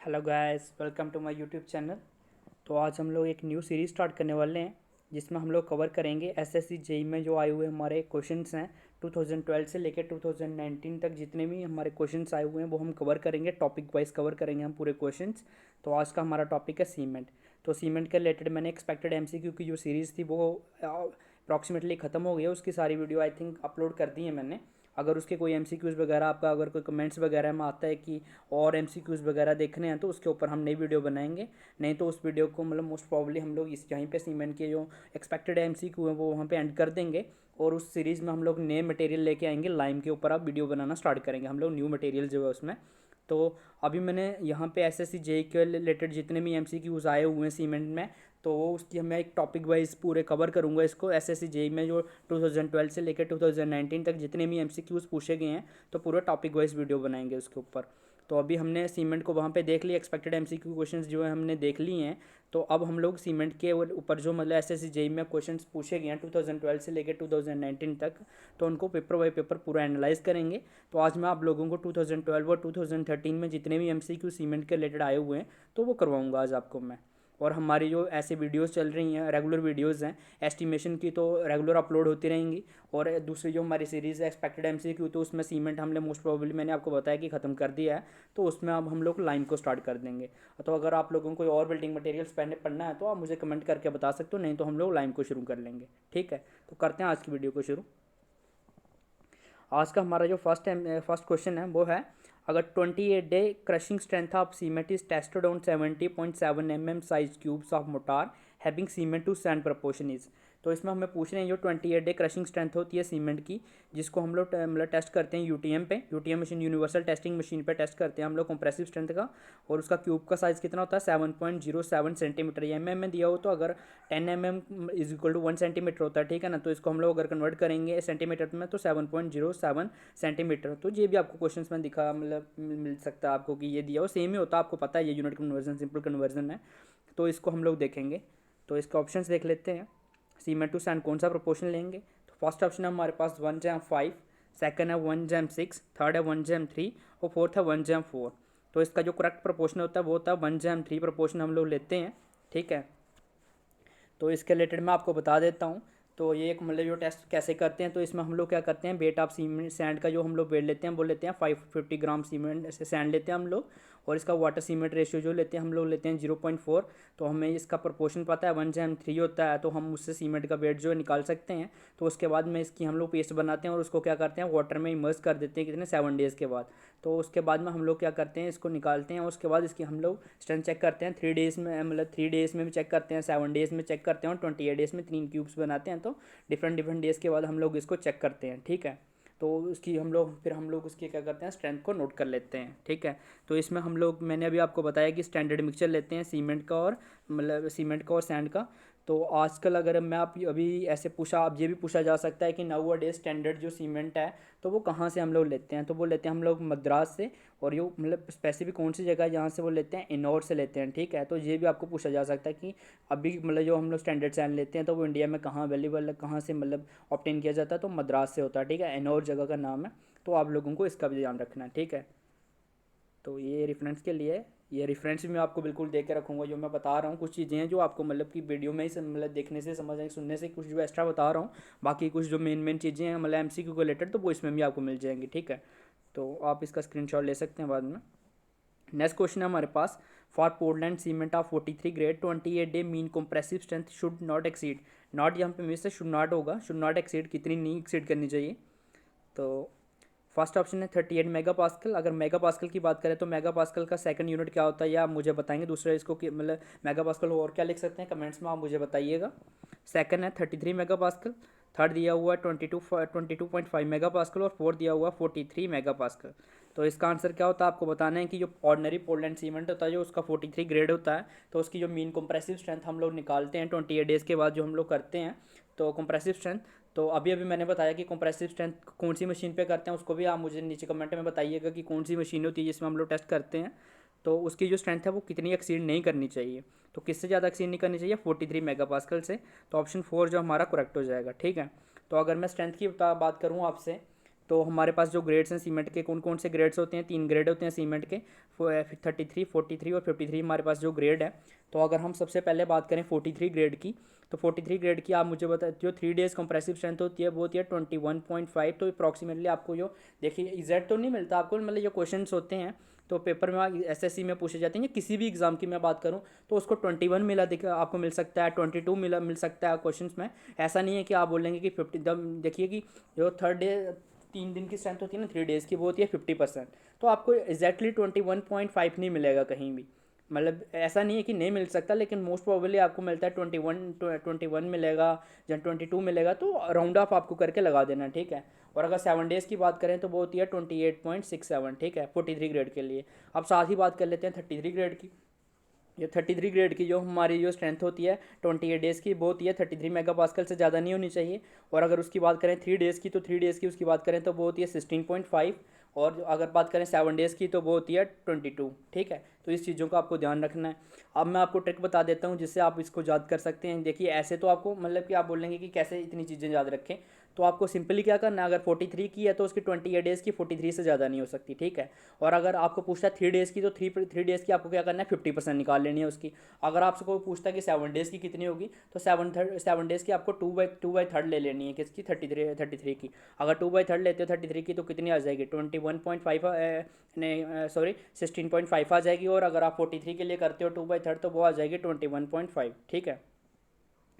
Hello guys, welcome to my YouTube channel. तो आज हम लोग एक न्यू सीरीज़ स्टार्ट करने वाले हैं जिसमें हम लोग कवर करेंगे एसएससी जेई में जो आए हुए हमारे क्वेश्चंस हैं 2012 से लेकर 2019 तक जितने भी हमारे क्वेश्चंस आए हुए हैं वो हम कवर करेंगे, टॉपिक वाइज कवर करेंगे हम पूरे क्वेश्चंस। तो आज का हमारा टॉपिक है सीमेंट। तो सीमेंट के रिलेटेड मैंने एक्सपेक्टेड एमसीक्यू की जो सीरीज़ थी वो अप्रॉक्सीमेटली ख़त्म हो गई है। उसकी सारी वीडियो आई थिंक अपलोड कर दी है मैंने। अगर उसके कोई एमसीक्यूज़ वगैरह आपका अगर कोई कमेंट्स वगैरह में आता है कि और एमसीक्यूज़ वगैरह देखने हैं तो उसके ऊपर हम नई वीडियो बनाएंगे। नहीं तो उस वीडियो को मतलब मोस्ट प्रॉब्ली हम लोग इस यहीं पे सीमेंट के जो एक्सपेक्टेड एमसीक्यू हैं वो वहाँ पे एंड कर देंगे। और उस सीरीज़ में हम लोग नए मटेरियल लेके आएंगे, लाइम के ऊपर आप वीडियो बनाना स्टार्ट करेंगे हम लोग, न्यू मटेरियल जो है उसमें। तो अभी मैंने यहाँ पे एसएससी जेई के रिलेटेड जितने भी एमसीक्यूज़ आए हुए हैं सीमेंट में, तो वो उसकी मैं एक टॉपिक वाइज पूरे कवर करूँगा इसको। एसएससी जेई में जो 2012 से लेकर 2019 तक जितने भी एमसीक्यूज़ पूछे गए हैं तो पूरा टॉपिक वाइज वीडियो बनाएंगे उसके ऊपर। तो अभी हमने सीमेंट को वहाँ पे देख लिया, एक्सपेक्टेड एमसीक्यू क्वेश्चंस जो है हमने देख लिए हैं। तो अब हम लोग सीमेंट के ऊपर जो मतलब एसएससी जेई में क्वेश्चंस पूछे गए हैं 2012 से लेकर 2019 तक, तो उनको पेपर बाई पेपर पूरा एनालाइज करेंगे। तो आज मैं आप लोगों को 2012 और 2013 में जितने भी एमसीक्यू सीमेंट के रिलेटेड आए हुए हैं तो वो करवाऊँगा आज आपको मैं। और हमारी जो ऐसे वीडियोस चल रही हैं, रेगुलर वीडियोस हैं एस्टिमेशन की, तो रेगुलर अपलोड होती रहेंगी। और दूसरी जो हमारी सीरीज़ है एक्सपेक्टेड एमसीक्यू, तो उसमें सीमेंट हमने मोस्ट प्रोबेबली मैंने आपको बताया कि ख़त्म कर दिया है। तो उसमें अब हम लोग लाइन को स्टार्ट कर देंगे। तो अगर आप लोगों को कोई और बिल्डिंग मटेरियल्स पहले पढ़ना है तो आप मुझे कमेंट करके बता सकते हो, नहीं तो हम लोग लाइन को शुरू कर लेंगे। ठीक है, तो करते हैं आज की वीडियो को शुरू। आज का हमारा जो फर्स्ट क्वेश्चन है वो है, अगर 28 day crushing strength of cement is tested on 70.7 mm size cubes of mortar having cement to sand proportion is. तो इसमें हमें पूछ रहे हैं जो 28 डे क्रशिंग स्ट्रेंथ होती है सीमेंट की, जिसको हम लोग मतलब टेस्ट करते हैं यूटीएम पे, UTM machine, universal testing machine पे टेस्ट करते हैं हम लोग कंप्रेसिव स्ट्रेंथ का। और उसका क्यूब का साइज़ कितना होता है 7.07 सेंटीमीटर। ये एम में दिया हो तो अगर 10 mm is equal to 1 centimetre होता है, ठीक है ना। तो इसको हम लोग अगर कन्वर्ट करेंगे सेंटीमीटर में तो 7.07 सेंटीमीटर। तो ये भी आपको क्वेश्चन में दिखा मतलब मिल सकता है आपको कि ये दिया हो, सेम ही होता है, आपको पता है ये यूनिट कन्वर्जन सिंपल कन्वर्जन है। तो इसको हम लोग देखेंगे। तो इसका ऑप्शंस देख लेते हैं, सीमेंट टू सैंड कौन सा प्रोपोर्शन लेंगे। तो फर्स्ट ऑप्शन है हमारे पास 1:5, सेकंड है 1:6, थर्ड है 1:3 और फोर्थ है 1:4। तो इसका जो करेक्ट प्रोपोर्शन होता है वो होता है 1:3 प्रोपोर्शन हम लोग लेते हैं। ठीक है, तो इसके रिलेटेड मैं आपको बता देता हूँ। तो ये एक मतलब जो टेस्ट कैसे करते हैं, तो इसमें हम लोग क्या करते हैं, वेट ऑफ सीमेंट सैंड का जो हम लोग वेट लेते हैं वो लेते हैं 550 ग्राम सीमेंट से सैंड लेते हैं हम लोग। और इसका वाटर सीमेंट रेशियो जो लेते हैं हम लोग लेते हैं 0.4। तो हमें इसका प्रोपोर्शन पता है 1:3 होता है, तो हम उससे सीमेंट का वेट जो है निकाल सकते हैं। तो उसके बाद में इसकी हम लोग पेस्ट बनाते हैं और उसको क्या करते हैं वाटर में इमर्स कर देते हैं कितने 7 डेज़ के बाद। तो उसके बाद में हम लोग क्या करते हैं, इसको निकालते हैं और उसके बाद इसकी हम लोग स्ट्रेंथ चेक करते हैं 3 डेज़ में, मतलब 3 डेज़ में भी चेक करते हैं, 7 डेज़ में चेक करते हैं और 28 डेज़ में 3 क्यूब्स बनाते हैं। तो डिफरेंट डिफरेंट डेज़ के बाद हम लोग इसको चेक करते हैं। ठीक है, तो उसकी हम लोग उसकी क्या करते हैं स्ट्रेंथ को नोट कर लेते हैं। ठीक है, तो इसमें हम लोग मैंने अभी आपको बताया कि स्टैंडर्ड मिक्सचर लेते हैं सीमेंट का और मतलब सीमेंट का और सैंड का। तो आजकल अगर मैं आप अभी ऐसे पूछा, आप ये भी पूछा जा सकता है कि नाउ अ डे स्टैंडर्ड जो सीमेंट है तो वो कहाँ से हम लोग लेते हैं, तो वो लेते हैं हम लोग मद्रास से। और ये मतलब स्पेसिफिक कौन सी जगह है जहाँ से वो लेते हैं, इनौर से लेते हैं। ठीक है, तो ये भी आपको पूछा जा सकता है कि अभी मतलब जो हम लोग स्टैंडर्ड सैंड लेते हैं तो वो इंडिया में कहाँ अवेलेबल है, कहाँ से मतलब ऑब्टेन किया जाता है, तो मद्रास से होता है। ठीक है, इनौर जगह का नाम है। तो आप लोगों को इसका भी ध्यान रखना है। ठीक है, तो ये रेफरेंस के लिए, ये रेफरेंस भी मैं आपको बिल्कुल दे के रखूँगा। जो मैं बता रहा हूँ कुछ चीज़ें हैं जो आपको मतलब कि वीडियो में ही मतलब देखने से समझ आए, सुनने से कुछ जो एक्स्ट्रा बता रहा हूँ। बाकी कुछ जो मेन मेन चीज़ें हैं मतलब एमसीक्यू को रिलेटेड तो वो इसमें भी आपको मिल जाएंगी। ठीक है, तो आप इसका स्क्रीनशॉट ले सकते हैं बाद में। नेक्स्ट क्वेश्चन है हमारे पास, for Portland cement of 43 grade 28 day mean compressive strength should not exceed. Not यहाँ पे हमें से शुड नॉट होगा, शुड नॉट एक्सीड कितनी नहीं एक्सीड करनी चाहिए। तो फर्स्ट ऑप्शन है 38 मेगा पास्कल। अगर मेगा पास्कल की बात करें तो मेगा पास्कल का सेकंड यूनिट क्या होता है या आप मुझे बताएंगे, दूसरा इसको मतलब मेगा पास्कल और क्या लिख सकते हैं कमेंट्स में आप मुझे बताइएगा। सेकंड है 33 मेगा पास्कल, थर्ड दिया हुआ है 22.5 मेगा पास्कल और फोर्थ दिया हुआ है 43 मेगा पास्कल। तो इसका आंसर क्या होता है आपको बताना है कि जो ऑर्डिनरी पोर्टलैंड सीमेंट होता है जो उसका 43 ग्रेड होता है, तो उसकी जो मीन कंप्रेसिव स्ट्रेंथ हम लोग निकालते हैं 28 डेज़ के बाद जो हम लोग करते हैं। तो कंप्रेसिव स्ट्रेंथ, तो अभी अभी मैंने बताया कि कंप्रेसिव स्ट्रेंथ कौन सी मशीन पे करते हैं, उसको भी आप मुझे नीचे कमेंट में बताइएगा कि कौन सी मशीन होती है जिसमें हम लोग टेस्ट करते हैं। तो उसकी जो स्ट्रेंथ है वो कितनी एक्सीड नहीं करनी चाहिए, तो किससे ज़्यादा एक्सीड नहीं करनी चाहिए 43 मेगा पास्कल से। तो ऑप्शन 4 जो हमारा करेक्ट हो जाएगा। ठीक है, तो अगर मैं स्ट्रेंथ की बात करूँ आपसे, तो हमारे पास जो ग्रेड्स हैं सीमेंट के, कौन कौन से ग्रेड्स होते हैं, 3 ग्रेड होते हैं सीमेंट के, 33, 43 और 53 हमारे पास जो ग्रेड है। तो अगर हम सबसे पहले बात करें 43 ग्रेड की, तो 43 ग्रेड की आप मुझे बता, जो 3 डेज कंप्रेसिव स्ट्रेंथ होती है वो होती है 21.5। तो अप्रॉक्सीमेटली आपको जो देखिए एग्जैक्ट तो नहीं मिलता आपको, मतलब जो क्वेश्चंस होते हैं तो पेपर में एसएससी में पूछे जाते हैं, या किसी भी एग्जाम की मैं बात करूं तो उसको 21 मिला आपको मिल सकता है, 22 मिल सकता है क्वेश्चंस में। ऐसा नहीं है कि आप बोलेंगे कि 50 देखिए कि जो थर्ड डे 3 दिन की स्ट्रेंथ होती है ना 3 डेज़ की, वो होती है 50%। तो आपको एग्जैक्टली 21.5 नहीं मिलेगा कहीं भी, मतलब ऐसा नहीं है कि नहीं मिल सकता, लेकिन मोस्ट प्रोबेबली आपको मिलता है 21 मिलेगा या 22 मिलेगा। तो राउंड ऑफ आपको करके लगा देना, ठीक है। और अगर 7 डेज़ की बात करें तो वो होती है 28.67, ठीक है, 43 ग्रेड के लिए। अब साथ ही बात कर लेते हैं 33 ग्रेड की। ये 33 ग्रेड की जो हमारी जो स्ट्रेंथ होती है 28 डेज़ की, वो होती है 33 मेगा पास्कल से ज़्यादा नहीं होनी चाहिए। और अगर उसकी बात करें 3 डेज़ की, तो 3 डेज़ की उसकी बात करें तो वो होती है 16.5। और अगर बात करें 7 डेज़ की तो वो होती है 22, ठीक है। तो इस चीज़ों का आपको ध्यान रखना है। अब मैं आपको ट्रिक बता देता हूँ जिससे आप इसको याद कर सकते हैं। देखिए ऐसे तो आपको मतलब कि आप बोलेंगे कि कैसे इतनी चीज़ें याद रखें, तो आपको सिंपली क्या करना है, अगर 43 की है तो उसकी 28 डेज़ की 43 से ज़्यादा नहीं हो सकती, ठीक है। और अगर आपको पूछता है 3 डेज़ की, तो 3 डेज़ की आपको क्या करना है, 50% निकाल लेनी है उसकी। अगर आपसे कोई पूछता है कि 7 डेज़ की कितनी होगी, तो 7 डेज़ की आपको 2/3 ले लेनी है किसकी, 33 की। अगर 2/3 लेते हो 33 की तो कितनी आ जाएगी, 21.5 नहीं सॉरी 16.5 आ जाएगी। और अगर आप 43 के लिए करते हो 2/3 तो वो आ जाएगी 21.5, ठीक है।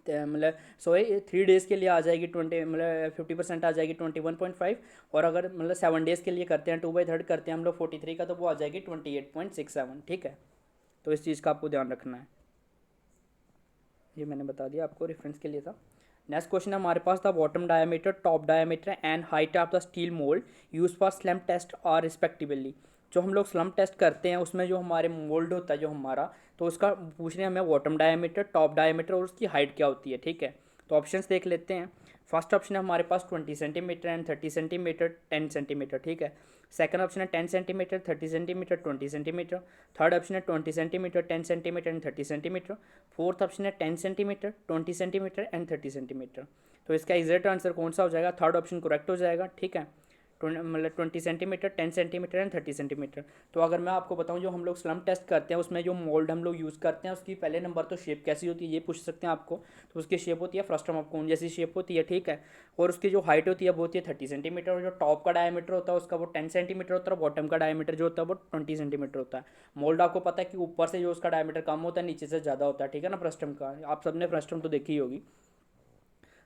मतलब सॉरी 3 डेज़ के लिए आ जाएगी 50% आ जाएगी 21.5। और अगर मतलब 7 डेज़ के लिए करते हैं 2/3 करते हैं हम लोग 43 का, तो वो आ जाएगी 28.67, ठीक है। तो इस चीज़ का आपको ध्यान रखना है। ये मैंने बता दिया आपको, रेफरेंस के लिए था। नेक्स्ट क्वेश्चन है हमारे पास, the bottom diameter, top diameter and height of the steel mould use for slump test और रिस्पेक्टिवली। जो हम लोग स्लम टेस्ट करते हैं उसमें जो हमारे मोल्ड होता है जो हमारा, तो उसका पूछ रहे हैं हमें बॉटम डायमीटर, टॉप डायमीटर और उसकी हाइट क्या होती है, ठीक है। तो ऑप्शंस देख लेते हैं। फर्स्ट ऑप्शन है हमारे पास 20 सेंटीमीटर एंड 30 सेंटीमीटर 10 सेंटीमीटर, ठीक है। सेकंड ऑप्शन है 10 centimetre 30 centimetre 20 centimetre. Third option है 20 centimetre 10 centimetre and 30 centimetre. Fourth option है 10 सेंटीमीटर 20 सेंटीमीटर एंड 30 सेंटीमीटर। तो इसका एग्जैक्ट आंसर कौन सा हो जाएगा, थर्ड ऑप्शन करेक्ट हो जाएगा, ठीक है। मतलब 20 सेंटीमीटर 10 सेंटीमीटर एंड 30 सेंटीमीटर। तो अगर मैं आपको बताऊं जो हम लोग स्लम टेस्ट करते हैं उसमें जो मोल्ड हम लोग यूज़ करते हैं उसकी पहले नंबर तो शेप कैसी होती है ये पूछ सकते हैं आपको। तो उसकी शेप होती है फ्रस्टम ऑफ कोन जैसी शेप होती है, ठीक है। और उसकी जो हाइट होती है वो होती है 30 सेंटीमीटर। और जो टॉप का डायमीटर होता है उसका वो 10 सेंटीमीटर होता है। बॉटम का डायमीटर जो होता है वो 20 सेंटीमीटर होता है। मोल्ड आपको पता है कि ऊपर से जो उसका डायमीटर कम होता है नीचे से ज़्यादा होता है, ठीक है ना। फ्रस्टम का आप सबने फ्रस्टम तो देखी ही होगी।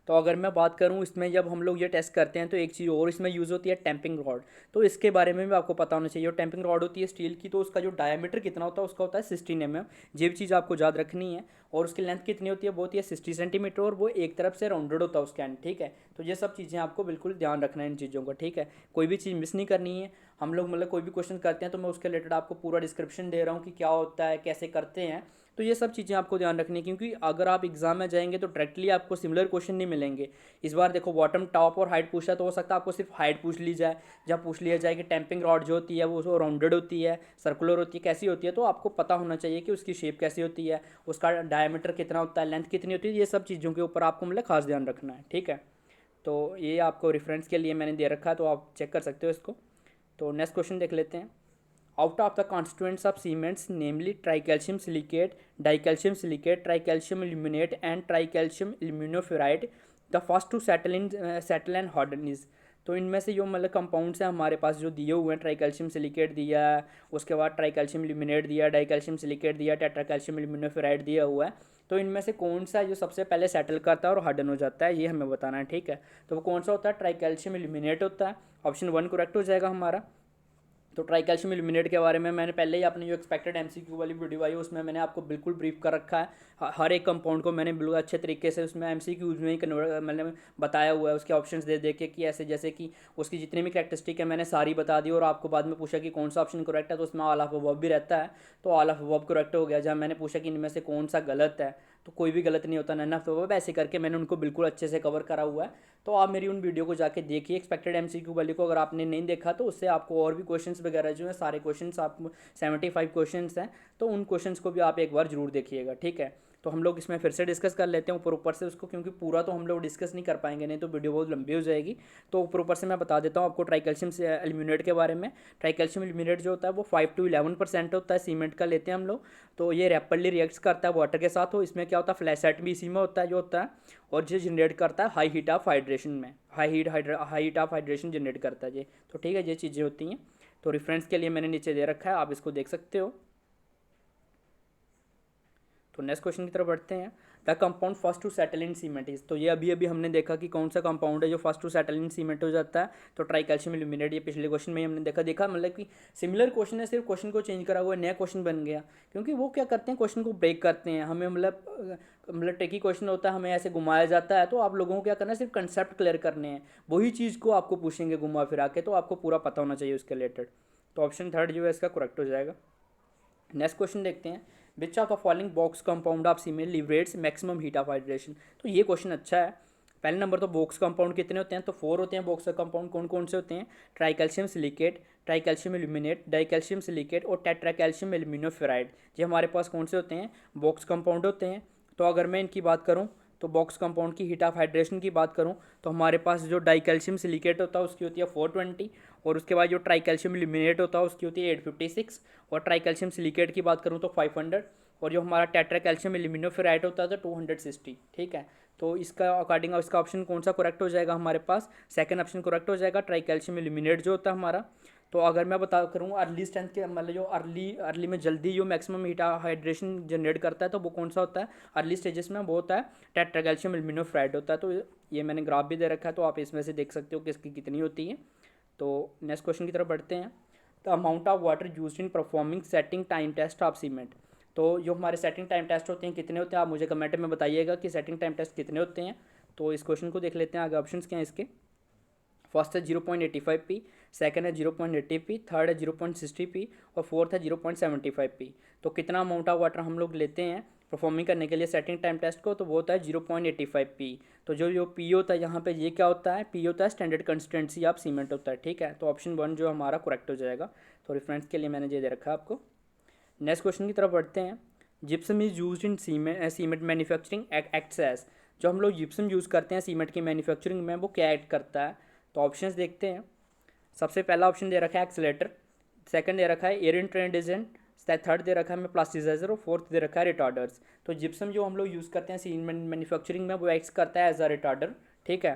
तो अगर मैं बात करूं इसमें जब हम लोग ये टेस्ट करते हैं तो एक चीज़ और इसमें यूज़ होती है टैंपिंग रॉड। तो इसके बारे में भी आपको पता होना चाहिए। और टैंपिंग रॉड होती है स्टील की, तो उसका जो डायमीटर कितना होता है उसका होता है 16 mm। ये भी चीज़ आपको याद रखनी है। और उसकी लेंथ कितनी होती है, वो होती है 60 सेंटीमीटर और वो एक तरफ से राउंडेड होता है उसका एंड, ठीक है। तो ये सब चीज़ें आपको बिल्कुल ध्यान रखना है इन चीज़ों का, ठीक है। कोई भी चीज़ मिस नहीं करनी है। हम लोग मतलब कोई भी क्वेश्चन करते हैं तो मैं उसके रिलेटेड आपको पूरा डिस्क्रिप्शन दे रहा हूँ कि क्या होता है कैसे करते हैं। तो ये सब चीज़ें आपको ध्यान रखनी है, क्योंकि अगर आप एग्जाम में जाएंगे तो डायरेक्टली आपको सिमिलर क्वेश्चन नहीं मिलेंगे। इस बार देखो बॉटम टॉप और हाइट पूछा तो हो सकता है आपको सिर्फ हाइट पूछ ली जाए, जब पूछ लिया जाए कि टैंपिंग रॉड जो होती है वो राउंडेड होती है, सर्कुलर होती है, कैसी होती है। तो आपको पता होना चाहिए कि उसकी शेप कैसी होती है, उसका डायमीटर कितना होता है, लेंथ कितनी होती है। ये सब चीज़ों के ऊपर आपको मतलब खास ध्यान रखना है, ठीक है। तो ये आपको रेफरेंस के लिए मैंने दे रखा है, तो आप चेक कर सकते हो इसको। तो नेक्स्ट क्वेश्चन देख लेते हैं। Out of the constituents of cements, namely tricalcium silicate, dicalcium silicate, tricalcium aluminate and tricalcium aluminoferrite, the first to settle and harden is। तो इनमें से जो मतलब कंपाउंड्स हैं हमारे पास जो दिए हुए हैं, ट्राइकैल्शियम सिलिकेट दिया है, उसके बाद ट्राइकैल्शियम एल्यूमिनेट दिया, डाइकैल्शियम सिलिकेट दिया, टेट्राकैल्शियम एल्यूमिनोफेराइड दिया हुआ है। तो इनमें से कौन सा जो सबसे पहले सेटल करता है और हार्डन हो जाता है ये हमें बताना है, ठीक है। तो वो कौन सा होता है, ट्राइकैल्शियम एल्यूमिनेट होता है। ऑप्शन 1 करेक्ट हो जाएगा हमारा। तो ट्राइकैल्शियम एल्यूमिनेट के बारे में मैंने पहले ही अपनी जो एक्सपेक्टेड एमसीक्यू वाली वीडियो आई है उसमें मैंने आपको बिल्कुल ब्रीफ कर रखा है। हर एक कंपाउंड को मैंने बिल्कुल अच्छे तरीके से उसमें एमसीक्यूज में ही कन्वर्ट मैंने बताया हुआ है, उसके ऑप्शंस दे दे के कि ऐसे जैसे कि उसकी जितनी भी कैरेक्टरिस्टिक है मैंने सारी बता दी। और आपको बाद में पूछा कि कौन सा ऑप्शन करेक्ट है, तो उसमें ऑल ऑफ अबव भी रहता है। तो ऑल ऑफ अबव करेक्ट हो गया। जब मैंने पूछा कि इनमें से कौन सा गलत है, तो कोई भी गलत नहीं होता, नन ऑफ अबव, ऐसे करके मैंने उनको बिल्कुल अच्छे से कवर करा हुआ है। तो आप मेरी उन वीडियो को जाके देखिए एक्सपेक्टेड एमसीक्यू वाली को, अगर आपने नहीं देखा तो उससे आपको और भी क्वेश्चंस वगैरह जो है सारे क्वेश्चंस आप 75 क्वेश्चंस हैं, तो उन क्वेश्चंस को भी आप एक बार जरूर देखिएगा, ठीक है। तो हम लोग इसमें फिर से डिस्कस कर लेते हैं ऊपर ऊपर से उसको, क्योंकि पूरा तो हम लोग डिस्कस नहीं कर पाएंगे, नहीं तो वीडियो बहुत लंबी हो जाएगी। तो ऊपर ऊपर से मैं बता देता हूँ आपको ट्राइकैल्शियम से एल्यूमिनेट के बारे में। ट्राइकैल्शियम एल्यूमिनेट जो होता है वो 5 to 11% होता है, सीमेंट का लेते हैं हम लोग। तो ये रैपिडली रिएक्ट्स करता है वाटर के साथ। तो इसमें क्या होता है, फ्लैशेट भी इसी में होता है जो होता है, और जो जनरेट करता है हाई हीट ऑफ हाइड्रेशन में, high heat of hydration generate करता है ये। तो ठीक है, ये चीज़ें होती हैं। तो रेफरेंस के लिए मैंने नीचे दे रखा है, आप इसको देख सकते हो। तो नेक्स्ट क्वेश्चन की तरफ बढ़ते हैं। The compound first to settle in cement is, तो ये अभी अभी हमने देखा कि कौन सा कंपाउंड है जो first to settle in cement हो जाता है। तो ट्राइकैल्शियम एल्यूमिनेट, ये पिछले क्वेश्चन में ही हमने देखा मतलब कि सिमिलर क्वेश्चन है, सिर्फ क्वेश्चन को चेंज करा हुआ है, नया क्वेश्चन बन गया। क्योंकि वो क्या करते हैं, क्वेश्चन को ब्रेक करते हैं हमें, मतलब ट्रिकी क्वेश्चन होता है, हमें ऐसे घुमाया जाता है। तो आप लोगों को क्या करना है, सिर्फ कंसेप्ट क्लियर करने हैं, वही चीज़ को आपको पूछेंगे घुमा फिरा के, तो आपको पूरा पता होना चाहिए उसके रिलेटेड। तो ऑप्शन थर्ड जो है इसका करेक्ट हो जाएगा। नेक्स्ट क्वेश्चन देखते हैं। Which of the following box compound of cement liberates maximum heat of hydration. तो ये क्वेश्चन अच्छा है। पहले नंबर तो बॉक्स कंपाउंड कितने होते हैं, तो 4 होते हैं बॉक्स कंपाउंड। कौन कौन से होते हैं, tricalcium silicate, tricalcium aluminate, dicalcium silicate और टेट्राकैल्शियम एल्यूमिनोफेराइड। ये हमारे पास कौन से होते हैं, बॉक्स कंपाउंड होते हैं। तो अगर मैं इनकी बात करूँ, तो बॉक्स कंपाउंड की हीट ऑफ हाइड्रेशन की बात करूँ, तो हमारे पास जो डाइकैल्शियम सिलिकेट होता है उसकी होती है 420, और उसके बाद जो ट्राइकैल्शियम एल्यूमिनेट होता है उसकी होती है 856, और ट्राइकैल्शियम सिलिकेट की बात करूँ तो 500, और जो हमारा टेट्राकैल्शियम एल्यूमिनोफेराइड होता है तो 260। ठीक है, तो इसका अकॉर्डिंग इसका ऑप्शन कौन सा करेक्ट हो जाएगा हमारे पास, सेकंड ऑप्शन करेक्ट हो जाएगा, ट्राइकैल्शियम एल्यूमिनेट जो होता है हमारा। तो अगर मैं बता करूँ अर्ली स्ट्रेंथ के, मतलब जो अर्ली में जल्दी जो मैक्सिमम हीट हाइड्रेशन जनरेट करता है, तो वो कौन सा होता है अर्ली स्टेजेस में, वो होता है टेट्राकैल्शियम एल्यूमिनोफेराइड होता है। तो ये मैंने ग्राफ भी दे रखा है, तो आप इसमें से देख सकते हो कि इसकी कितनी होती है। तो नेक्स्ट क्वेश्चन की तरफ बढ़ते हैं। The amount of water used in performing setting time test of cement. तो जो हमारे सेटिंग टाइम टेस्ट होते हैं कितने होते हैं, आप मुझे कमेंट में बताइएगा कि सेटिंग टाइम टेस्ट कितने होते हैं। तो इस क्वेश्चन को देख लेते हैं, आगे ऑप्शंस क्या हैं इसके। फर्स्ट है 0.85p, सेकंड है 0.80p, थर्ड है 0.60p और फोर्थ है 0.75p। तो कितना अमाउंट ऑफ वाटर हम लोग लेते हैं परफॉर्मिंग करने के लिए सेटिंग टाइम टेस्ट को, तो वो होता है 0.85p। तो जो पी होता है यहाँ पे, ये क्या होता है, पी होता है स्टैंडर्ड कंसिस्टेंसी ऑफ सीमेंट होता है। ठीक है, तो ऑप्शन 1 जो हमारा करेक्ट हो जाएगा। तो रेफरेंस के लिए मैंने ये दे रखा है आपको। नेक्स्ट क्वेश्चन की तरफ बढ़ते हैं। Gypsum is used in cement manufacturing acts as, जो हम लोग जिप्सम यूज़ करते हैं सीमेंट की मैन्युफैक्चरिंग में, वो क्या एक्ट करता है। तो ऑप्शंस देखते हैं। सबसे पहला ऑप्शन दे रखा है एक्सेलेटर, सेकंड दे रखा है एयर इंट्रेंडिजेंट, थर्ड दे रखा है हमें प्लास्टिसाइजर और फोर्थ दे रखा है रिटार्डर्स। तो जिप्सम जो हम लोग यूज़ करते हैं सीमेंट मैन्युफैक्चरिंग में, वो एक्ट करता है एज अ रिटार्डर। ठीक है,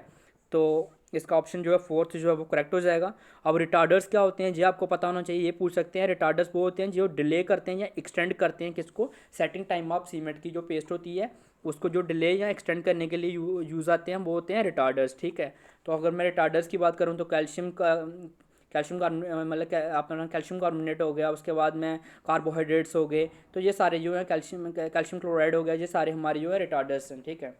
तो इसका ऑप्शन जो है फोर्थ जो है वो करेक्ट हो जाएगा। अब रिटार्डर्स क्या होते हैं, ये आपको पता होना चाहिए, ये पूछ सकते हैं। रिटार्डर्स वो होते हैं जो डिले करते हैं या एक्सटेंड करते हैं किसको, सेटिंग टाइम ऑफ सीमेंट की जो पेस्ट होती है उसको जो डिले या एक्सटेंड करने के लिए यूज़ आते हैं, वो होते हैं रिटार्डर्स। ठीक है, तो अगर मैं रिटार्डर्स की बात करूँ तो कैल्शियम का मतलब अपना कैल्शियम कार्बोनेट हो गया, उसके बाद में कार्बोहाइड्रेट्स हो गए, तो ये सारे जो है कैल्शियम क्लोराइड हो गया, ये सारे हमारे जो है रिटार्डर्स हैं। ठीक है,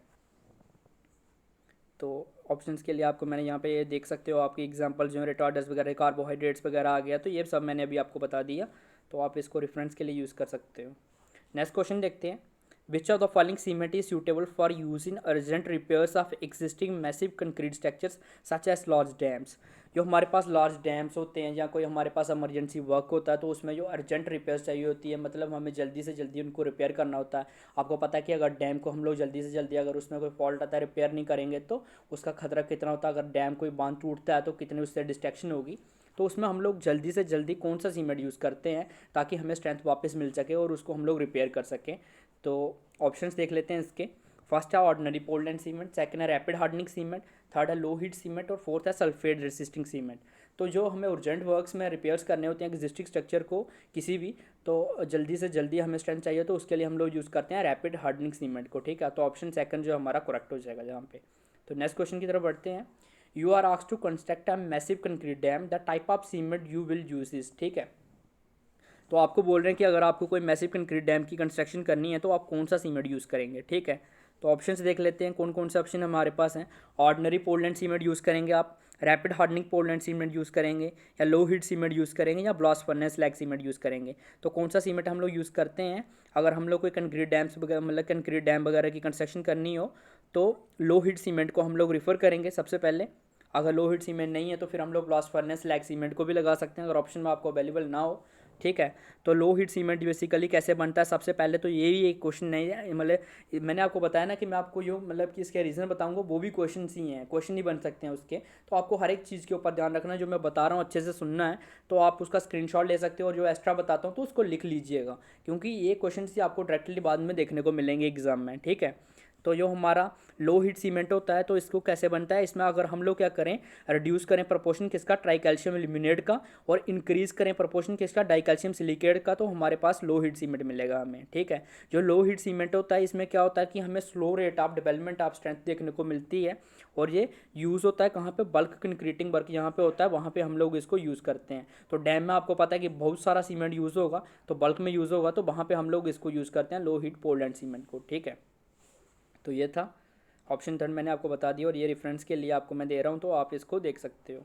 तो ऑप्शंस के लिए आपको मैंने यहाँ पे ये देख सकते हो आपकी एग्जांपल जो है रिटार्डर्स वगैरह, कार्बोहाइड्रेट्स वगैरह आ गया, तो ये सब मैंने अभी आपको बता दिया, तो आप इसको रेफरेंस के लिए यूज़ कर सकते हो। नेक्स्ट क्वेश्चन देखते हैं। Which of the following cement is suitable for use in urgent repairs of existing massive concrete structures such as large dams. जो हमारे पास लार्ज डैम्स होते हैं या कोई हमारे पास इमरजेंसी वर्क होता है, तो उसमें जो अर्जेंट रिपेयर्स चाहिए होती है, मतलब हमें जल्दी से जल्दी उनको रिपेयर करना होता है। आपको पता है कि अगर डैम को हम लोग जल्दी से जल्दी, अगर उसमें कोई फॉल्ट आता है, रिपेयर नहीं करेंगे तो उसका खतरा कितना होता है, अगर डैम कोई बांध टूटता है तो कितनी उससे डिस्ट्रैक्शन होगी। तो उसमें हम लोग जल्दी से जल्दी कौन सा सीमेंट यूज़ करते हैं ताकि हमें स्ट्रेंथ वापस मिल सके और उसको हम लोग रिपेयर कर सकें। तो ऑप्शंस देख लेते हैं इसके। फर्स्ट है ऑर्डिनरी पोल्ड सीमेंट, सेकंड है रैपिड हार्डनिंग सीमेंट, थर्ड है लो हीट सीमेंट और फोर्थ है सल्फेट रेसिस्टिंग सीमेंट। तो जो हमें अर्जेंट वर्क्स में रिपेयर्स करने होते हैं एग्जिस्टिंग स्ट्रक्चर को किसी भी, तो जल्दी से जल्दी हमें स्ट्रेंथ चाहिए, तो उसके लिए हम लोग यूज़ करते हैं रैपिड हार्डनिंग सीमेंट को। ठीक है, तो ऑप्शन सेकंड जो हमारा करेक्ट हो जाएगा यहाँ पे। तो नेक्स्ट क्वेश्चन की तरफ बढ़ते हैं। You are asked to construct a massive concrete dam, the type of cement you will use is. ठीक है, तो आपको बोल रहे हैं कि अगर आपको कोई मैसिव कंक्रीट डैम की कंस्ट्रक्शन करनी है तो आप कौन सा सीमेंट यूज़ करेंगे। ठीक है, तो ऑप्शंस देख लेते हैं कौन कौन से ऑप्शन हमारे पास हैं। ऑर्डिनरी पोलैंड सीमेंट यूज़ करेंगे आप, rapid hardening Poland cement use करेंगे, या लो हीट सीमेंट यूज़ करेंगे, या blast furnace slag cement use करेंगे। तो कौन सा सीमेंट हम लोग यूज़ करते हैं अगर हम लोग कोई कंक्रीट डैम्स वगैरह, मतलब कंक्रीट डैम वगैरह की कंस्ट्रक्शन करनी हो, तो लो हीट सीमेंट को हम लोग रिफ़र करेंगे सबसे पहले। अगर लो हीट सीमेंट नहीं है तो फिर हम लोग ब्लास्ट फर्नेस स्लैग सीमेंट को भी लगा सकते हैं अगर ऑप्शन में आपको अवेलेबल ना हो। ठीक है। तो लो हीट सीमेंट बेसिकली कैसे बनता है, सबसे पहले तो ये ही एक क्वेश्चन नहीं है, मतलब मैंने आपको बताया ना कि मैं आपको जो मतलब कि इसके रीज़न बताऊंगा वो भी क्वेश्चन ही हैं, क्वेश्चन ही बन सकते हैं उसके। तो आपको हर एक चीज़ के ऊपर ध्यान रखना है, जो मैं बता रहा हूँ अच्छे से सुनना है। तो आप उसका स्क्रीनशॉट ले सकते हो और जो एक्स्ट्रा बताता हूँ तो उसको लिख लीजिएगा, क्योंकि ये क्वेश्चन ही आपको डायरेक्टली बाद में देखने को मिलेंगे एग्जाम में, ठीक है। तो जो हमारा लो हीट सीमेंट होता है तो इसको कैसे बनता है, इसमें अगर हम लोग क्या करें, रिड्यूस करें प्रोपोर्शन किसका, ट्राई कैल्शियम एल्यूमिनेट का, और इंक्रीज करें प्रोपोर्शन किसका, डाई कैल्शियम सिलिकेट का, तो हमारे पास लो हीट सीमेंट मिलेगा हमें, ठीक है। जो लो हीट सीमेंट होता है इसमें क्या होता है कि हमें slow rate of development of strength देखने को मिलती है, और ये यूज़ होता है कहाँ पे, बल्क कंक्रीटिंग वर्क यहाँ पे होता है, वहाँ पे हम लोग इसको यूज़ करते हैं। तो डैम में आपको पता है कि बहुत सारा सीमेंट यूज़ होगा, तो बल्क में यूज़ होगा, तो वहाँ पे हम लोग इसको यूज़ करते हैं लो हीट पोलैंड सीमेंट को, ठीक है। तो ये था ऑप्शन थर्ड, मैंने आपको बता दिया, और ये रेफरेंस के लिए आपको मैं दे रहा हूँ, तो आप इसको देख सकते हो।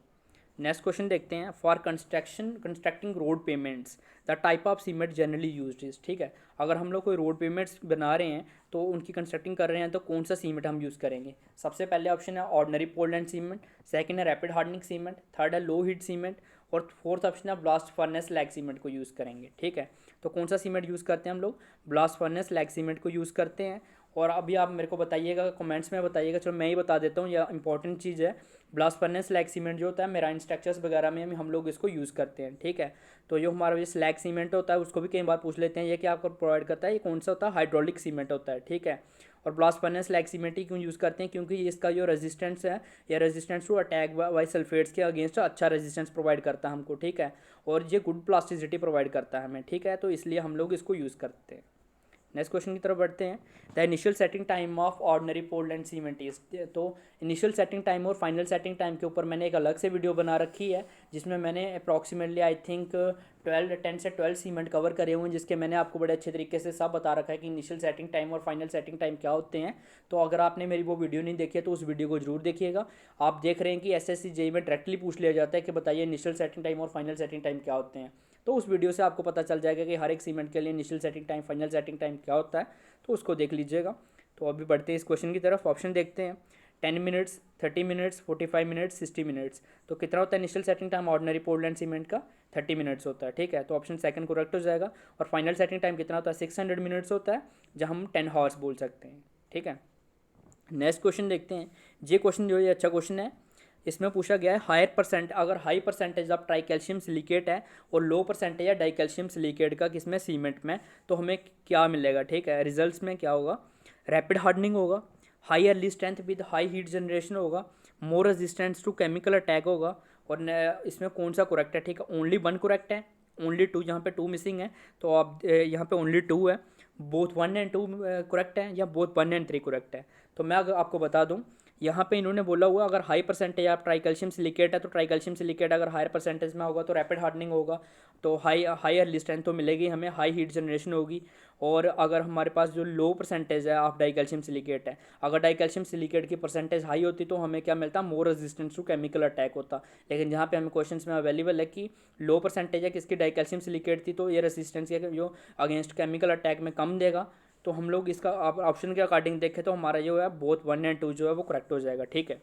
नेक्स्ट क्वेश्चन देखते हैं, for constructing road payments the type of cement generally used is, ठीक है। अगर हम लोग कोई रोड पेमेंट्स बना रहे हैं तो उनकी कंस्ट्रक्टिंग कर रहे हैं तो कौन सा सीमेंट हम यूज़ करेंगे। सबसे पहले ऑप्शन है ऑर्डनरी पोलैंड सीमेंट, सेकंड है रैपिड हार्डनिंग सीमेंट, थर्ड है लो हीट सीमेंट, और फोर्थ ऑप्शन है ब्लास्ट फर्नेस लैग सीमेंट को यूज़ करेंगे, ठीक है। तो कौन सा सीमेंट यूज़ करते हैं हम लोग, ब्लास्ट फर्नेस लैग सीमेंट को यूज़ करते हैं। और अभी आप मेरे को बताइएगा, कमेंट्स में बताइएगा, चलो मैं ही बता देता हूँ, यह इंपॉर्टेंट चीज़ है। ब्लास्ट फर्नेस स्लैग सीमेंट जो होता है मेराइन स्ट्रक्चर्स वगैरह में हम लोग इसको यूज़ करते हैं, ठीक है। तो जो हमारा ये स्लैग सीमेंट होता है उसको भी कई बार पूछ लेते हैं, ये क्या आपको प्रोवाइड करता है, ये कौन सा होता है, हाइड्रोलिक सीमेंट होता है, ठीक है। और ब्लास्ट फर्नेस स्लैग सीमेंट ही क्यों यूज़ करते हैं, क्योंकि इसका जो रेजिस्टेंस है, या resistance to attack by sulphates के अगेंस्ट अच्छा रेजिस्टेंस प्रोवाइड करता है हमको, ठीक है। और ये गुड प्लास्टिसिटी प्रोवाइड करता है हमें, ठीक है। तो इसलिए हम लोग इसको यूज़ करते हैं। नेक्स्ट क्वेश्चन की तरफ बढ़ते हैं, the initial setting time of ordinary Poland cement is. तो इनिशियल सेटिंग टाइम और फाइनल सेटिंग टाइम के ऊपर मैंने एक अलग से वीडियो बना रखी है, जिसमें मैंने अप्रॉक्सीमेटली आई थिंक 10 से 12 सीमेंट कवर करे हुए हैं, जिसके मैंने आपको बड़े अच्छे तरीके से सब बता रखा है कि इनिशियल सेटिंग टाइम और फाइनल सेटिंग टाइम क्या होते हैं। तो अगर आपने मेरी वो वीडियो नहीं देखी है तो उस वीडियो को जरूर देखिएगा। आप देख रहे हैं कि एसएससी जेईई में डायरेक्टली पूछ लिया जाता है कि बताइए इनिशियल सेटिंग टाइम और फाइनल सेटिंग टाइम क्या होते हैं। तो उस वीडियो से आपको पता चल जाएगा कि हर एक सीमेंट के लिए initial setting time final setting time क्या होता है, तो उसको देख लीजिएगा। तो अभी बढ़ते हैं इस क्वेश्चन की तरफ, ऑप्शन देखते हैं, 10 मिनट्स, 30 मिनट्स, 45 मिनट्स, 60 मिनट्स। तो कितना होता है initial setting time ordinary Poland cement का, 30 मिनट्स होता है, ठीक है। तो ऑप्शन सेकंड करेक्ट हो जाएगा। और फाइनल सेटिंग टाइम कितना होता है, 600 मिनट्स होता है, जहाँ हम 10 हॉर्स बोल सकते हैं, ठीक है। नेक्स्ट क्वेश्चन देखते हैं, ये क्वेश्चन जो है अच्छा क्वेश्चन है। इसमें पूछा गया है हायर परसेंट, अगर high percentage of try calcium silicate है और लो परसेंटेज है डाई कैल्शियम सिलिकेट का किसमें, सीमेंट में, तो हमें क्या मिलेगा, ठीक है। रिजल्ट्स में क्या होगा, रैपिड हार्डनिंग होगा, high early strength with high heat generation होगा, more resistance to chemical attack होगा, और इसमें कौन सा करेक्ट है, ठीक है। ओनली वन करेक्ट है, ओनली टू, यहाँ पे टू मिसिंग है, तो आप यहाँ पे ओनली टू है, बोथ 1 एंड 2 करेक्ट है, या बोथ 1 एंड 3 करेक्ट है। तो मैं अगर आपको बता दूं, यहाँ पे इन्होंने बोला हुआ अगर हाई परसेंटेज आप ट्राई कैल्शियम सिलिकेट है, तो ट्राई कैल्शियम सिलिकेट अगर हायर परसेंटेज में होगा तो रैपिड हार्डनिंग होगा, तो हाई अर्ली स्ट्रेंथ तो मिलेगी हमें, हाई हीट जनरेशन होगी। और अगर हमारे पास जो लो परसेंटेज है ऑफ डाई कैल्शियम सिलिकेट है, अगर डाई कैल्शियम सिलिकेट की परसेंटेज हाई होती तो हमें क्या मिलता, more resistance to chemical attack होता। लेकिन जहाँ पे हमें क्वेश्चन में अवेलेबल है कि लो परसेंटेज है किसकी, डाई कैल्शियम सिलिकेट थी, तो ये रेजिस्टेंस जो अगेंस्ट केमिकल अटैक में कम देगा। तो हम लोग इसका ऑप्शन के अकॉर्डिंग देखें तो हमारा जो है बोथ 1 एंड 2 जो है वो करेक्ट हो जाएगा, ठीक है।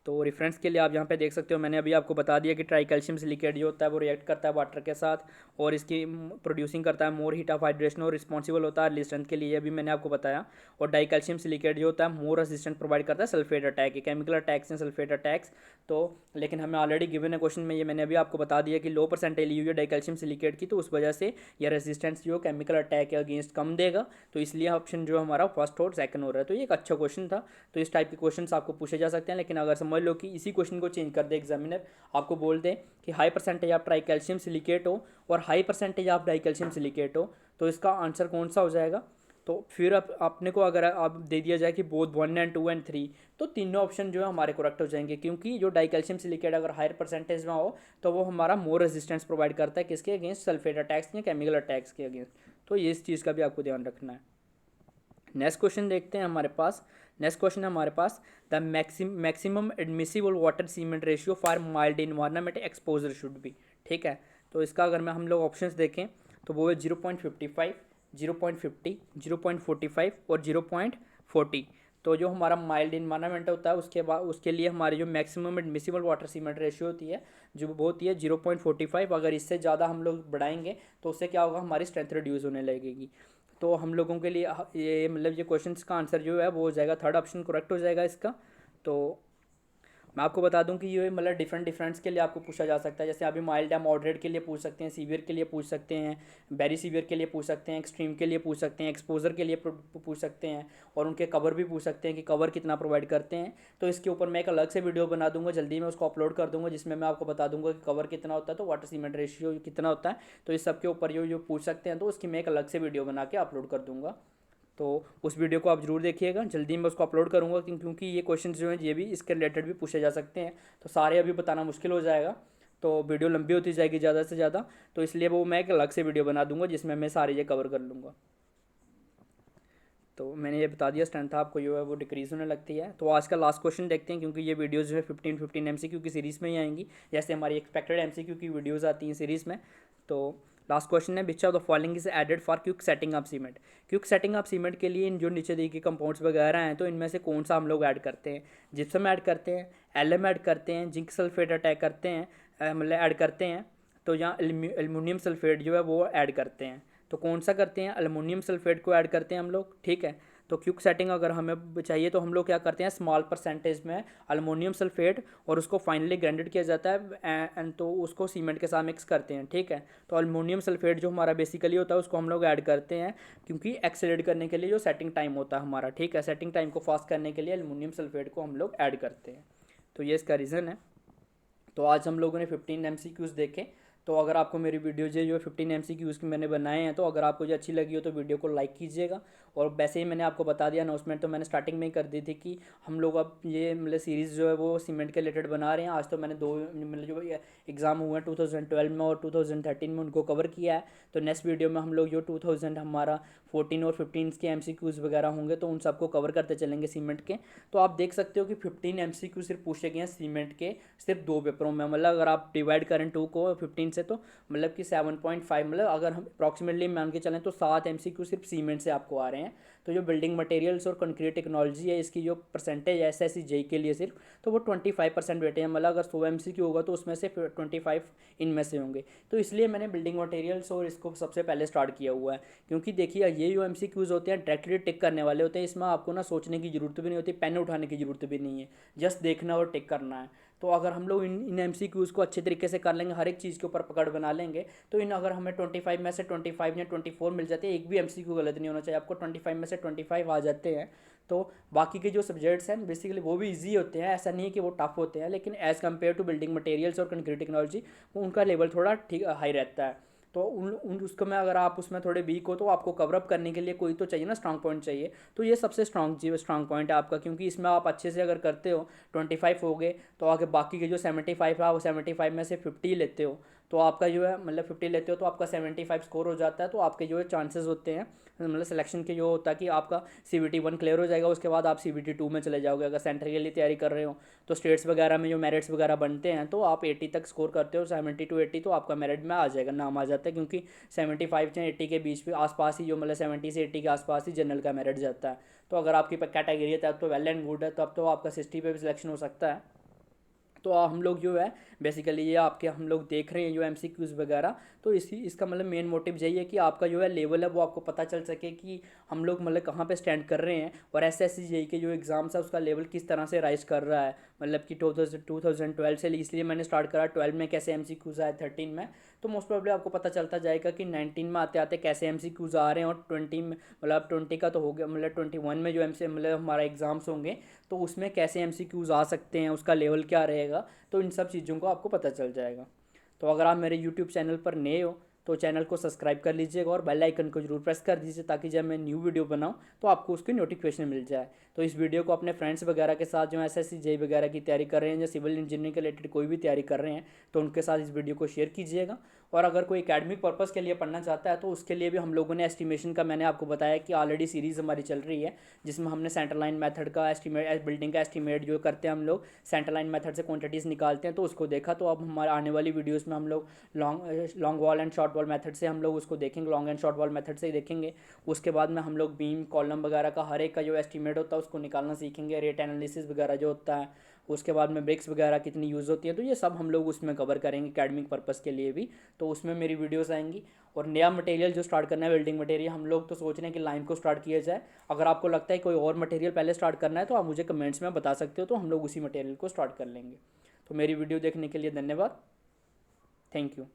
तो रेफरेंस के लिए आप यहाँ पे देख सकते हो, मैंने अभी आपको बता दिया कि ट्राई कैल्शियम सिलिकेट जो होता है वो रिएक्ट करता है वाटर के साथ, और इसकी प्रोड्यूसिंग करता है मोर हीट ऑफ हाइड्रेशन, और रिस्पॉन्सिबल होता है अर्ली स्ट्रेंथ के लिए, अभी मैंने आपको बताया। और डाई कैल्शियम सिलिकेट जो होता है मोर रेजिस्टेंट प्रोवाइड करता है सल्फेट अटैक, केमिकल अटैक्स हैं सल्फेट अटैक्स। तो लेकिन हमें ऑलरेडी गिवन है क्वेश्चन में, ये मैंने अभी आपको बता दिया कि लो परसेंटेज ली हुई है डाई कैल्शियम सिलिकेट की, तो उस वजह से यह रेजिस्टेंस जो केमिकल अटैक के अगेंस्ट कम देगा, तो इसलिए ऑप्शन जो हमारा फर्स्ट और सेकंड हो रहा है। तो ये एक अच्छा क्वेश्चन था। तो इस टाइप के क्वेश्चन आपको पूछे जा सकते हैं, लेकिन अगर समझ लो कि इसी क्वेश्चन को चेंज कर दे एग्जामिनर, आपको बोल दे कि high percentage of try calcium silicate हो और high percentage of dicalcium silicate हो, तो इसका आंसर कौन सा हो जाएगा। तो फिर अपने को अगर आप दे दिया जाए कि बोथ 1 एंड 2 एंड 3, तो तीनों ऑप्शन जो है हमारे करेक्ट हो जाएंगे, क्योंकि जो डाई कैल्शियम सिलिकेट अगर हायर परसेंटेज में हो तो वो हमारा मोर रेजिस्टेंस प्रोवाइड करता है किसके अगेंस्ट, सल्फेट अटैक्स या केमिकल अटैक्स के अगेंस्ट। तो ये इस चीज़ का भी आपको ध्यान रखना है। नेक्स्ट क्वेश्चन देखते हैं हमारे पास, नेक्स्ट क्वेश्चन है हमारे पास, the maximum admissible water cement ratio for mild environment exposure should be, ठीक है। तो इसका अगर मैं हम लोग ऑप्शंस देखें तो वो है 0.55, 0.50, 0.45 और 0.40। तो जो हमारा माइल्ड इन्वायरमेंट होता है उसके बाद उसके लिए हमारी जो maximum admissible water cement ratio होती है जो वो होती है 0.45। अगर इससे ज़्यादा हम लोग बढ़ाएंगे तो उससे क्या होगा, हमारी स्ट्रेंथ रिड्यूस होने लगेगी। तो हम लोगों के लिए ये मतलब ये क्वेश्चन का आंसर जो है वो हो जाएगा, थर्ड ऑप्शन करेक्ट हो जाएगा इसका। तो मैं आपको बता दूं कि ये मतलब डिफरेंट डिफरेंट्स के लिए आपको पूछा जा सकता है। जैसे अभी माइल्ड या मॉडरेट के लिए पूछ सकते हैं, सीवियर के लिए पूछ सकते हैं, वेरी सीवियर के लिए पूछ सकते हैं, एक्सट्रीम के लिए पूछ सकते हैं, एक्सपोजर के लिए पूछ सकते हैं, और उनके कवर भी पूछ सकते हैं कि कवर कितना प्रोवाइड करते हैं। तो इसके ऊपर मैं एक अलग से वीडियो बना दूंगा, जल्दी मैं उसको अपलोड कर दूंगा, जिसमें मैं आपको बता दूंगा कि कवर कितना होता है तो वाटर सीमेंट रेशियो कितना होता है। तो इस सब के ऊपर जो पूछ सकते हैं तो उसकी मैं एक अलग से वीडियो बना के अपलोड कर दूंगा। तो उस वीडियो को आप जरूर देखिएगा, जल्दी मैं उसको अपलोड करूँगा क्योंकि ये क्वेश्चन जो हैं ये भी इसके रिलेटेड भी पूछे जा सकते हैं। तो सारे अभी बताना मुश्किल हो जाएगा, तो वीडियो लंबी होती जाएगी ज़्यादा से ज़्यादा। तो इसलिए वो मैं एक अलग से वीडियो बना दूंगा जिसमें मैं सारे ये कवर कर लूँगा। तो मैंने ये बता दिया, स्ट्रेंथ आपको जो है वो डिक्रीज़ होने लगती है। तो आज का लास्ट क्वेश्चन देखते हैं, क्योंकि ये वीडियोस जो है 15 MCQ की सीरीज़ में ही आएंगी, जैसे हमारी एक्सपेक्टेड MCQ की वीडियोस आती हैं सीरीज़ में। तो लास्ट क्वेश्चन है, which of the following is added for quick setting up cement. Quick setting up cement के लिए इन जो नीचे दी गई कंपाउंड्स वगैरह हैं तो इनमें से कौन सा हम लोग ऐड करते हैं। जिप्सम ऐड करते हैं, एलएम ऐड करते हैं, जिंक सल्फेट अटैक करते हैं, मतलब ऐड करते हैं। तो यहाँ एल्युमिनियम सल्फेट जो है वो ऐड करते हैं। तो कौन सा करते हैं, एल्युमिनियम सल्फेट को ऐड करते हैं हम लोग, ठीक है। तो क्विक सेटिंग अगर हमें चाहिए तो हम लोग क्या करते हैं, स्मॉल परसेंटेज में अल्मोनियम सल्फेट और उसको फाइनली ग्राइंडेड किया जाता है एंड तो उसको सीमेंट के साथ मिक्स करते हैं, ठीक है। तो अल्मोनियम सल्फेट जो हमारा बेसिकली होता है उसको हम लोग ऐड करते हैं क्योंकि एक्सेलरेट करने के लिए जो सेटिंग टाइम होता है हमारा, ठीक है, सेटिंग टाइम को फास्ट करने के लिए अल्मोनियम सल्फेट को हम लोग ऐड करते हैं। तो ये इसका रीज़न है। तो आज हम लोगों ने 15 MCQs देखे। तो अगर आपको मेरी वीडियो जो 15 MCQs की मैंने बनाए हैं, तो अगर आपको जो अच्छी लगी हो तो वीडियो को लाइक कीजिएगा। और वैसे ही मैंने आपको बता दिया अनाउंसमेंट, तो मैंने स्टार्टिंग में ही कर दी थी कि हम लोग अब ये मतलब सीरीज़ जो है वो सीमेंट के रिलेटेड बना रहे हैं। आज तो मैंने दो मतलब जो एग्ज़ाम हुए हैं 2012 में और 2013 में उनको कवर किया है। तो नेक्स्ट वीडियो में हम लोग जो 2000 हमारा 14 और 15 के MCQs वगैरह होंगे तो उन सबको कवर करते चलेंगे सीमेंट के। तो आप देख सकते हो कि 15 MCQ सिर्फ पूछे गए हैं सीमेंट के, सिर्फ 2 पेपरों में। मतलब अगर आप डिवाइड करें 2 को 15 से तो मतलब कि 7.5, मतलब अगर हम अप्रॉक्सीमेटली मान के चलें तो 7 MCQ सिर्फ सीमेंट से आपको आ रहे हैं। तो जो बिल्डिंग मटेरियल्स और कंक्रीट टेक्नोलॉजी है इसकी जो परसेंटेज है SSC JEE के लिए सिर्फ, तो वो 25% बेटे हैं। मतलब अगर 100 MCQ होगा तो उसमें से 25 इनमें से होंगे। तो इसलिए मैंने बिल्डिंग मटेरियल्स और इसको सबसे पहले स्टार्ट किया हुआ है, क्योंकि देखिए ये जो MCQs होते हैं डायरेक्टली टिक करने वाले होते हैं। इसमें आपको ना सोचने की ज़रूरत भी नहीं होती, पेन उठाने की ज़रूरत भी नहीं है, जस्ट देखना और टिक करना है। तो अगर हम लोग इन MCQs को अच्छे तरीके से कर लेंगे, हर एक चीज़ के ऊपर पकड़ बना लेंगे, तो इन अगर हमें 25 में से 25 या 24 मिल जाते हैं, एक भी MCQ गलत नहीं होना चाहिए, आपको 25 में से 25 आ जाते हैं, तो बाकी के जो सब्जेक्ट्स हैं बेसिकली वो भी इजी होते हैं। ऐसा नहीं है कि वो टफ होते हैं, लेकिन as compare to building materials और कंक्रीट टेक्नोलॉजी वो उनका लेवल थोड़ा ठीक हाई रहता है। तो उन उसको में अगर आप उसमें थोड़े वीक हो तो आपको कवरअप करने के लिए कोई तो चाहिए ना, स्ट्रांग पॉइंट चाहिए। तो ये सबसे स्ट्रांग पॉइंट है आपका, क्योंकि इसमें आप अच्छे से अगर करते हो 25 हो गए तो आगे बाकी के जो 75 है वो 75 में से 50 लेते हो, तो आपका जो है मतलब 50 लेते हो तो आपका 75 स्कोर हो जाता है। तो आपके जो है चांसेस होते हैं मतलब सिलेक्शन के जो होता है कि आपका CBT 1 क्लियर हो जाएगा, उसके बाद आप CBT 2 में चले जाओगे। अगर सेंटर के लिए तैयारी कर रहे हो तो स्टेट्स वगैरह में जो मेरिट्स वगैरह बनते हैं तो आप 80 तक स्कोर करते हो, 70 to 80 तो आपका मेरिट में आ जाएगा, नाम आ जाता है। क्योंकि 75 से 80 के बीच पे आसपास ही जो मतलब 70 से 80 के आसपास ही जनरल का मेरिट जाता है। तो अगर आपकी कैटेगरी है तब तो वेल एंड गुड है, तब तो आपका 60 पे भी सिलेक्शन हो सकता है। तो हम लोग जो है बेसिकली ये आपके हम लोग देख रहे हैं जो MCQs वगैरह, तो इसका मतलब मेन मोटिव यही है कि आपका जो है लेवल है वो आपको पता चल सके कि हम लोग मतलब कहाँ पे स्टैंड कर रहे हैं, और SSC JEE के जो एग्ज़ाम्स है उसका लेवल किस तरह से राइज कर रहा है। मतलब कि 2012 से, इसलिए मैंने स्टार्ट करा 12 में कैसे MCQs आए, 13 में, तो मोस्ट प्रॉब्ली आपको पता चलता जाएगा कि 19 में आते आते कैसे MCQs आ रहे हैं, और 20 में मतलब 20 का तो हो गया, मतलब 21 में जो मतलब हमारा एग्ज़ाम्स होंगे तो उसमें कैसे MCQs आ सकते हैं, उसका लेवल क्या रहेगा। तो इन सब चीज़ों को आपको पता चल जाएगा। तो अगर आप मेरे यूट्यूब चैनल पर नए हो तो चैनल को सब्सक्राइब कर लीजिएगा और बेल आइकन को जरूर प्रेस कर दीजिए, ताकि जब मैं न्यू वीडियो बनाऊं तो आपको उसकी नोटिफिकेशन मिल जाए। तो इस वीडियो को अपने फ्रेंड्स वगैरह के साथ जो SSC JEE वगैरह की तैयारी कर रहे हैं या सिविल इंजीनियरिंग के रिलेटेड कोई भी तैयारी कर रहे हैं तो उनके साथ इस वीडियो को शेयर कीजिएगा। और अगर कोई एकेडमिक पर्पज़ के लिए पढ़ना चाहता है तो उसके लिए भी हम लोगों ने एस्टिमेशन का, मैंने आपको बताया कि ऑलरेडी सीरीज़ हमारी चल रही है जिसमें हमने सेंटर लाइन मेथड का एस्टिमेट, बिल्डिंग का एस्टिमेट जो करते हैं हम लोग सेंटर लाइन मेथड से क्वांटिटीज़ निकालते हैं, तो उसको देखा। तो अब हमारे आने वाली वीडियोस में हम लोग long wall and short wall method से हम लोग उसको देखेंगे, long and short wall method से ही देखेंगे। उसके बाद में हम लोग बीम कॉलम वगैरह का हर एक का जो एस्टिमेट होता है उसको निकालना सीखेंगे, रेट एनालिसिस वगैरह जो होता है। उसके बाद में ब्रिक्स वगैरह कितनी यूज़ होती है, तो ये सब हम लोग उसमें कवर करेंगे एकेडमिक पर्पज़ के लिए भी। तो उसमें मेरी वीडियोस आएंगी। और नया मटेरियल जो स्टार्ट करना है, वेल्डिंग मटेरियल, हम लोग तो सोच रहे हैं कि लाइम को स्टार्ट किया जाए। अगर आपको लगता है कोई और मटेरियल पहले स्टार्ट करना है तो आप मुझे कमेंट्स में बता सकते हो, तो हम लोग उसी मटेरियल को स्टार्ट कर लेंगे। तो मेरी वीडियो देखने के लिए धन्यवाद। Thank you.